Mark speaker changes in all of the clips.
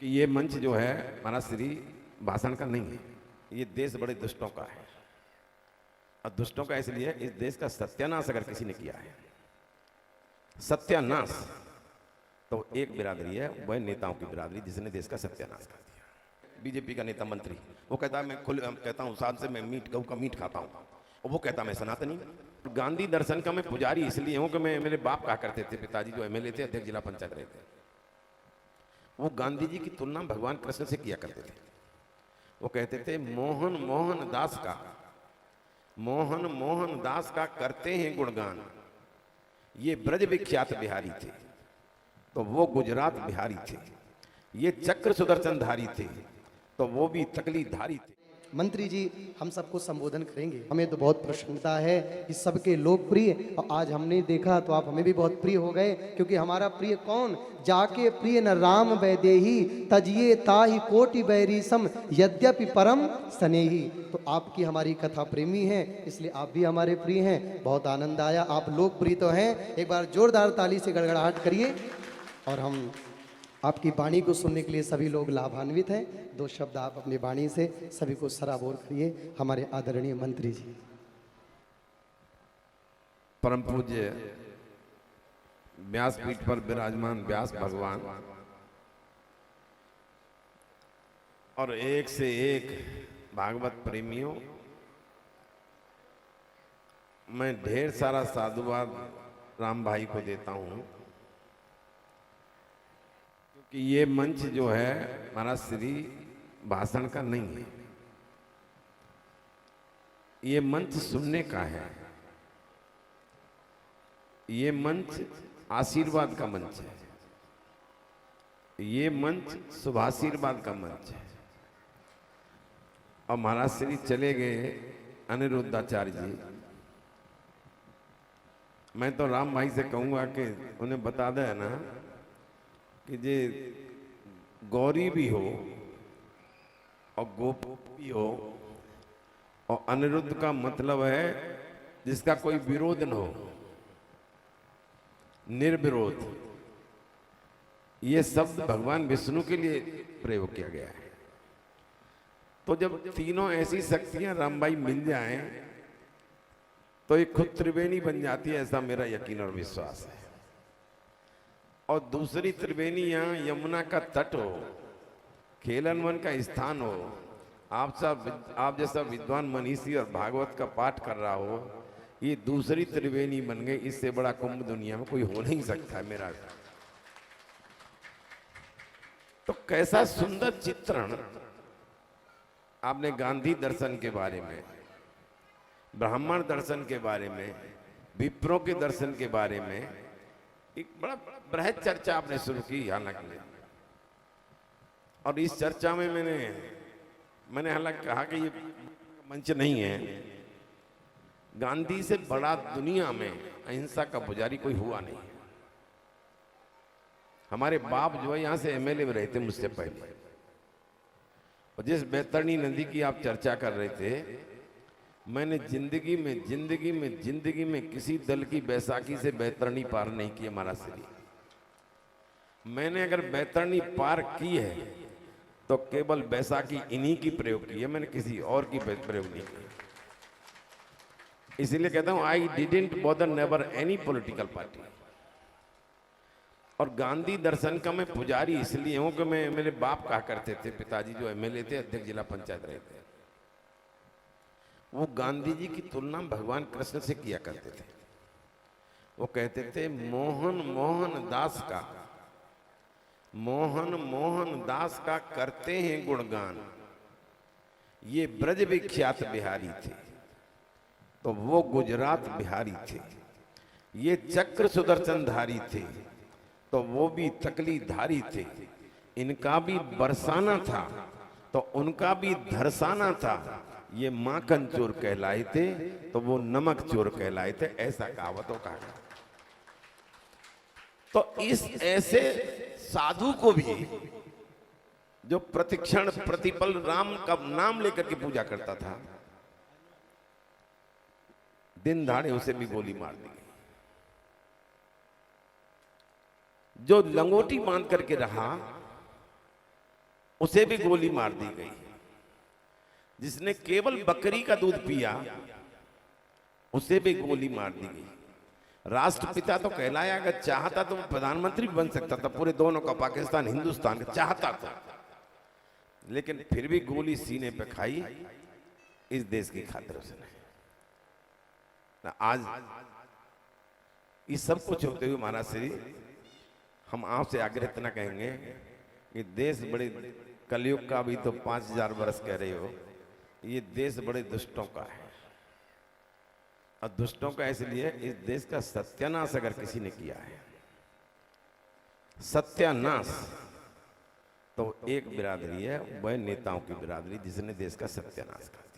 Speaker 1: कि ये मंच जो है हमारा श्री भाषण का नहीं है, ये देश बड़े दुष्टों का है। और दुष्टों का इसलिए इस देश का सत्यानाश अगर किसी ने किया है, सत्यानाश, तो एक बिरादरी है, वह नेताओं की बिरादरी जिसने देश का सत्यानाश कर दिया। बीजेपी का नेता मंत्री वो कहता है मैं कहता हूँ साल से मैं गऊ का मीट खाता हूँ, और वो कहता मैं सनातनी। गांधी दर्शन का मैं पुजारी इसलिए हूँ कि मैं, मेरे बाप कहा करते थे, पिताजी जो एमएलए थे, अध्यक्ष जिला पंचायत रहे थे, वो गांधी जी की तुलना भगवान कृष्ण से किया करते थे। वो कहते थे मोहन मोहन दास का, मोहन मोहन दास का करते हैं गुणगान, ये ब्रज विख्यात बिहारी थे, तो वो गुजरात बिहारी थे। ये चक्र सुदर्शन धारी थे, तो वो भी तकली धारी थे।
Speaker 2: मंत्री जी हम सबको संबोधन करेंगे। हमें तो बहुत प्रसन्नता है कि सबके लोकप्रिय, और आज हमने देखा तो आप हमें भी बहुत प्रिय हो गए, क्योंकि हमारा प्रिय कौन, जाके प्रिय न राम वैदेही तजिए ताहि कोटि बैरी सम यद्यपि परम स्नेही। तो आपकी हमारी कथा प्रेमी है, इसलिए आप भी हमारे प्रिय हैं। बहुत आनंद आया, आप लोकप्रिय तो हैं। एक बार जोरदार ताली से गड़गड़ाहट करिए। और हम आपकी वाणी को सुनने के लिए सभी लोग लाभान्वित हैं। दो शब्द आप अपनी वाणी से सभी को सराबोर करिए, हमारे आदरणीय मंत्री जी।
Speaker 1: परम पूज्य व्यासपीठ पर विराजमान व्यास भगवान और एक से एक भागवत प्रेमियों, मैं ढेर सारा साधुवाद राम भाई को देता हूं कि ये मंच जो है हमारा श्री भाषण का नहीं है, ये मंच सुनने का है, ये मंच आशीर्वाद का मंच है, ये मंच शुभाशीर्वाद का मंच है। और महाराज श्री चले गए अनिरुद्धाचार्य जी, मैं तो राम भाई से कहूंगा कि उन्हें बता दे ना कि जे गौरी भी हो और गोप भी हो, और अनिरुद्ध का मतलब है जिसका कोई विरोध न हो, निर्विरोध। ये शब्द भगवान विष्णु के लिए प्रयोग किया गया है। तो जब तीनों ऐसी शक्तियां रामबाई मिल जाएं तो एक खुद त्रिवेणी बन जाती है, ऐसा मेरा यकीन और विश्वास है। और दूसरी त्रिवेणी यहाँ यमुना का तट हो, खेलन वन का स्थान हो, आप जैसा विद्वान मनीषी और भागवत का पाठ कर रहा हो, ये दूसरी त्रिवेणी बन गई। इससे बड़ा कुंभ दुनिया में कोई हो नहीं सकता है मेरा। तो कैसा सुंदर चित्रण आपने गांधी दर्शन के बारे में, ब्राह्मण दर्शन के बारे में, विप्रों के दर्शन के बारे में एक बड़ा बृहद चर्चा आपने शुरू की। हालांकि और इस चर्चा में मैंने हालांकि कहा कि ये मंच नहीं है, गांधी से बड़ा दुनिया में अहिंसा का पुजारी कोई हुआ नहीं। हमारे बाप जो है यहाँ से एमएलए में रहते मुझसे पहले, और जिस बैतरणी नदी की आप चर्चा कर रहे थे, मैंने जिंदगी में किसी दल की बैसाखी से बैतरणी पार नहीं की महाराज श्री। मैंने अगर बैतरणी पार की है तो केवल बैसाखी इन्हीं की प्रयोग की है, मैंने किसी और की प्रयोग नहीं की। इसीलिए कहता हूं I didn't bother never any political party. और गांधी दर्शन का मैं पुजारी इसलिए हूं कि मैं, मेरे बाप कहा करते थे, पिताजी जो एमएलए थे, अध्यक्ष जिला पंचायत रहे थे, वो गांधी जी की तुलना भगवान कृष्ण से किया करते थे। वो कहते थे मोहन मोहन दास का, मोहन मोहन दास का करते हैं गुणगान, ये ब्रज विख्यात बिहारी थे, तो वो गुजरात बिहारी थे। ये चक्र सुदर्शन धारी थे, तो वो भी तकली धारी थे। इनका भी बरसाना था, तो उनका भी धरसाना था। ये माखन चोर कहलाए थे, तो वो नमक चोर कहलाए थे, ऐसा कहावतों का। तो इस ऐसे साधु को भी जो प्रतिक्षण प्रतिपल राम का नाम लेकर के पूजा करता था, दिन दहाड़े उसे भी गोली मार दी गई। जो लंगोटी बांध करके रहा, उसे भी गोली मार दी गई। जिसने केवल बकरी का दूध पिया उसे भी गोली मार दी गई। राष्ट्रपिता तो कहलाया, अगर चाहता तो प्रधानमंत्री भी बन सकता था पूरे दोनों का, पाकिस्तान हिंदुस्तान का, चाहता था, लेकिन फिर भी गोली सीने पे खाई इस देश की खातिर उसने। आज ये सब कुछ होते हुए महाराज श्री हम आपसे आग्रह इतना कहेंगे कि देश बड़े कलयुग का, भी तो 5000 वर्ष कह रहे हो, ये देश बड़े दुष्टों का है। और दुष्टों का इसलिए इस देश का सत्यानाश अगर किसी ने किया है, सत्यानाश, तो एक बिरादरी है, वह नेताओं की बिरादरी जिसने देश का सत्यानाश कर दिया।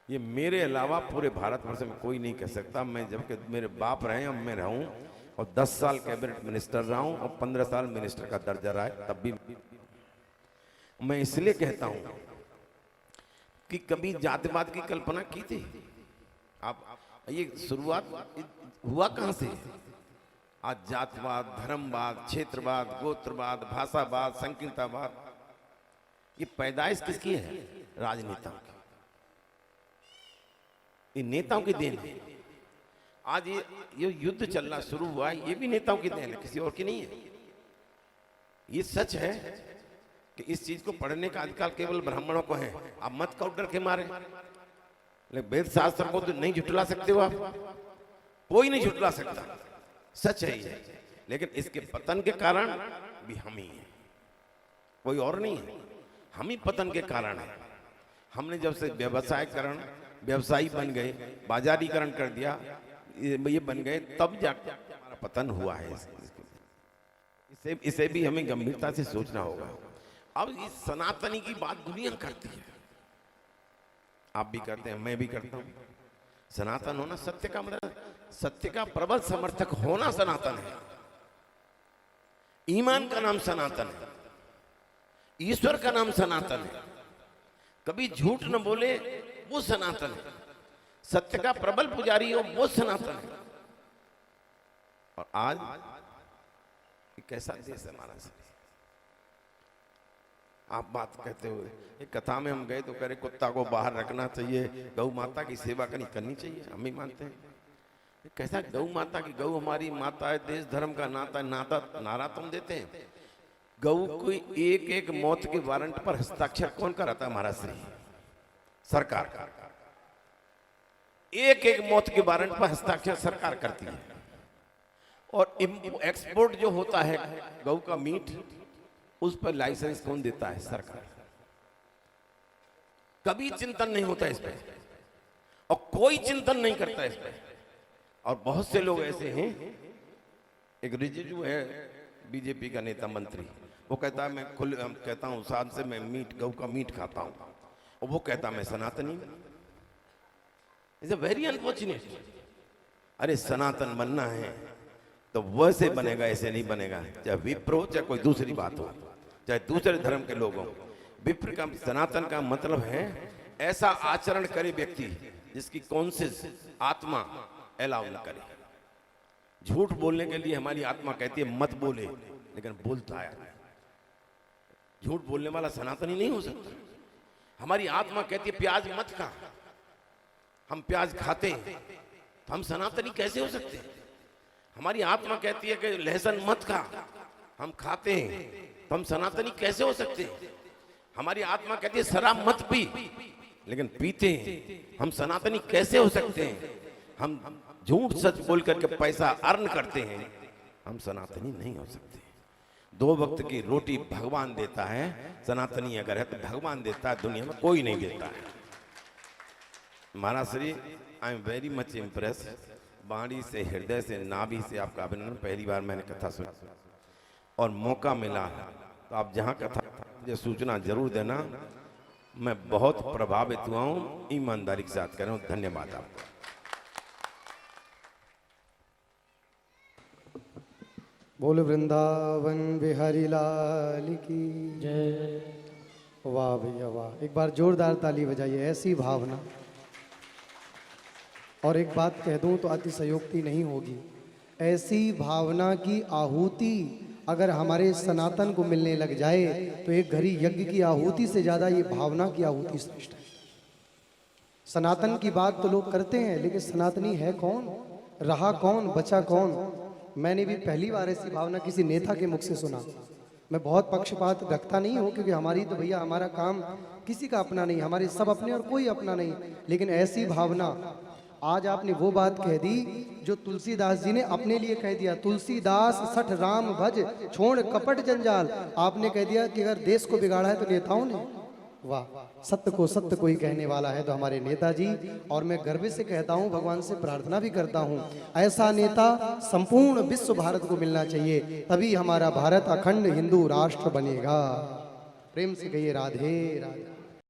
Speaker 1: ये मेरे अलावा पूरे भारतवर्ष में कोई नहीं कह सकता। मैं जबकि मेरे बाप रहे और मैं रहूं और 10 साल कैबिनेट मिनिस्टर रहा हूं और 15 साल मिनिस्टर का दर्जा रहा है, तब भी मैं इसलिए कहता हूं कि कभी जातिवाद की कल्पना की थी आप? ये शुरुआत हुआ कहां से? आज जातवाद, धर्मवाद, क्षेत्रवाद, गोत्रवाद, भाषावाद, संकीर्णतावाद, ये पैदाइश किसकी है? राजनेताओं की। ये नेताओं की देन है। आज ये युद्ध चलना शुरू हुआ है, ये भी नेताओं की देन है, किसी और की नहीं है। ये सच है कि इस चीज को पढ़ने का अधिकार केवल ब्राह्मणों को है। आप मत कहो डर के मारे, लेकिन वेद शास्त्र को तो नहीं झुटला सकते हो आप, कोई नहीं झुटला सकता, सच है ये। लेकिन इसके पतन के कारण भी हम ही हैं, कोई और नहीं है। हम ही पतन के कारण है। हमने जब से व्यवसायीकरण, व्यवसायी बन गए, बाजारीकरण कर दिया, ये बन गए, तब जाकर हमारा पतन हुआ है। इसे भी हमें गंभीरता से सोचना होगा। अब इस सनातनी की बात दुनिया करती है, आप भी करते हैं, मैं भी करता हूं। सनातन होना, सत्य का मतलब, सत्य का प्रबल समर्थक होना सनातन है। ईमान का नाम सनातन है, ईश्वर का नाम सनातन है। कभी झूठ न बोले वो सनातन है। सत्य का प्रबल पुजारी हो वो सनातन है। और आज कैसा देश है हमारा। आप बात कहते हुए एक कथा में हम गए तो कह रहे कुत्ता को बाहर रखना चाहिए, गौ माता की सेवा करनी चाहिए, हम भी मानते हैं। कैसा गौ माता की, गौ हमारी माता है, देश धर्म का नाता, नारा तुम देते हैं। गौ को एक एक मौत के वारंट पर हस्ताक्षर कौन कराता है? महाराज श्री सरकार। एक एक मौत के वारंट पर हस्ताक्षर सरकार करती है। और एक्सपोर्ट जो होता है गौ का मीट, उस पर लाइसेंस कौन देता है? सरकार। कभी चिंतन नहीं होता इस पे, और कोई चिंतन नहीं करता इस पे। और बहुत से लोग ऐसे हैं, एक रिजिजू है बीजेपी का नेता मंत्री, वो कहता है मैं कहता हूं साल से मैं गौ का मीट खाता हूं, और वो कहता मैं सनातनी। It's a very unfortunate. अरे सनातन बनना है तो वैसे बनेगा, ऐसे नहीं बनेगा। चाहे विप्रो, चाहे कोई दूसरी बात हो, चाहे दूसरे धर्म के लोग हों। विप्र का, सनातन का मतलब है ऐसा आचरण करे व्यक्ति जिसकी कॉन्शियस आत्मा अलाउ न करे। झूठ बोलने के लिए हमारी आत्मा कहती है मत बोले, लेकिन बोलता है। झूठ बोलने वाला सनातनी नहीं हो सकता। हमारी आत्मा कहती है प्याज मत खा, हम प्याज खाते हैं, तो हम सनातनी कैसे हो सकते हैं? हमारी आत्मा कहती है कि लहसुन मत खा, हम खाते हैं, तो हम सनातनी कैसे हो सकते हैं? हमारी आत्मा कहती है शराब मत पी, लेकिन पीते हैं, हम सनातनी कैसे हो सकते हैं? हम झूठ सच बोल करके पैसा अर्न करते हैं, हम सनातनी नहीं हो सकते। 2 वक्त की रोटी भगवान देता है, सनातनी अगर है तो भगवान देता है, दुनिया में कोई नहीं देता है। महाराज Shri, I am very much impress. बाणी से, हृदय से, नाभि से आपका अभिनंदन। पहली बार मैंने कथा सुनी और मौका मिला तो आप जहाँ कथा मुझे सूचना जरूर देना। मैं बहुत प्रभावित हुआ हूँ, ईमानदारी के साथ कह रहा हूँ। धन्यवाद आपका।
Speaker 2: बोल वृंदावन बिहारी लाल की जय। वाह भैया वाह, एक बार जोरदार ताली बजाइए। ऐसी भावना। और एक बात कह दूं तो अतिशयोक्ति नहीं होगी, ऐसी भावना की आहुति अगर हमारे सनातन को मिलने लग जाए तो एक घड़ी यज्ञ की आहुति से ज्यादा ये भावना की आहुति श्रेष्ठ है। सनातन की बात तो लोग करते हैं, लेकिन सनातनी है कौन, रहा कौन, बचा कौन? मैंने भी पहली बार ऐसी भावना किसी नेता के मुख से सुना। मैं बहुत पक्षपात रखता नहीं हूँ, क्योंकि हमारी तो भैया हमारा काम किसी का अपना नहीं, हमारे सब अपने और कोई अपना नहीं। लेकिन ऐसी भावना, आज आपने वो बात कह दी जो तुलसीदास जी ने अपने लिए कह दिया, तुलसीदास सठ राम भज छोड़ कपट जंजाल। आपने कह दिया कि अगर देश को बिगाड़ा है तो नेताओं ने। वाह, सत्य को सत्य कोई कहने वाला है तो हमारे नेताजी। और मैं गर्व से कहता हूं, भगवान से प्रार्थना भी करता हूं, ऐसा नेता संपूर्ण विश्व भारत को मिलना चाहिए, तभी हमारा भारत अखंड हिंदू राष्ट्र बनेगा। प्रेम से कहिए राधे राधे।